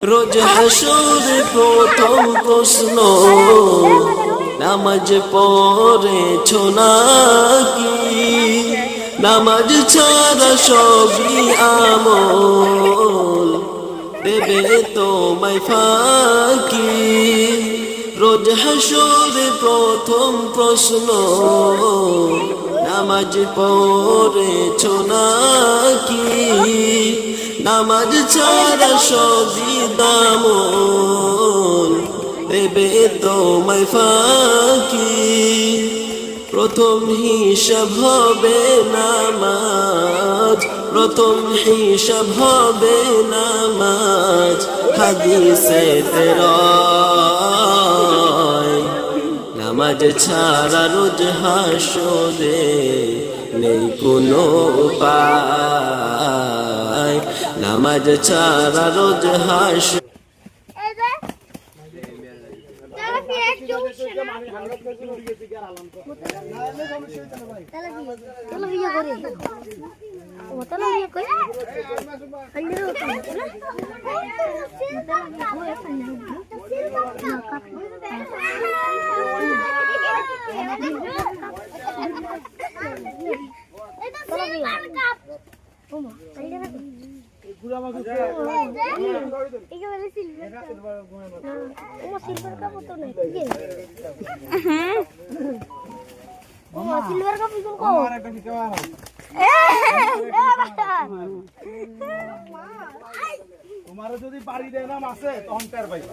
রোজ হাসরে প্রথম প্রশ্ন, নামাজ পড়েছো নাকি? নামাজ ছাড়া সবই আমল দেবে তোমায় ফাঁকি। রোজ হাসরে প্রথম প্রশ্ন, নামাজ পড়েছো নাকি? নামাজ ছাড়া সবই দামল দেবে তোমায় ফাঁকি। প্রথম হিসাব হবে নামাজ, প্রথম হিসাব হবে নামাজ। হাদিসে রয় নামাজ ছাড়া রোজ হাসরে নেই কোনো উপায়। নামাজ ছাড়া রোজ হাসরে সিলভার কাপ ইকুল কো তোমার যদি বাড়ি দেয় নাম আছে তখন কার পাইবা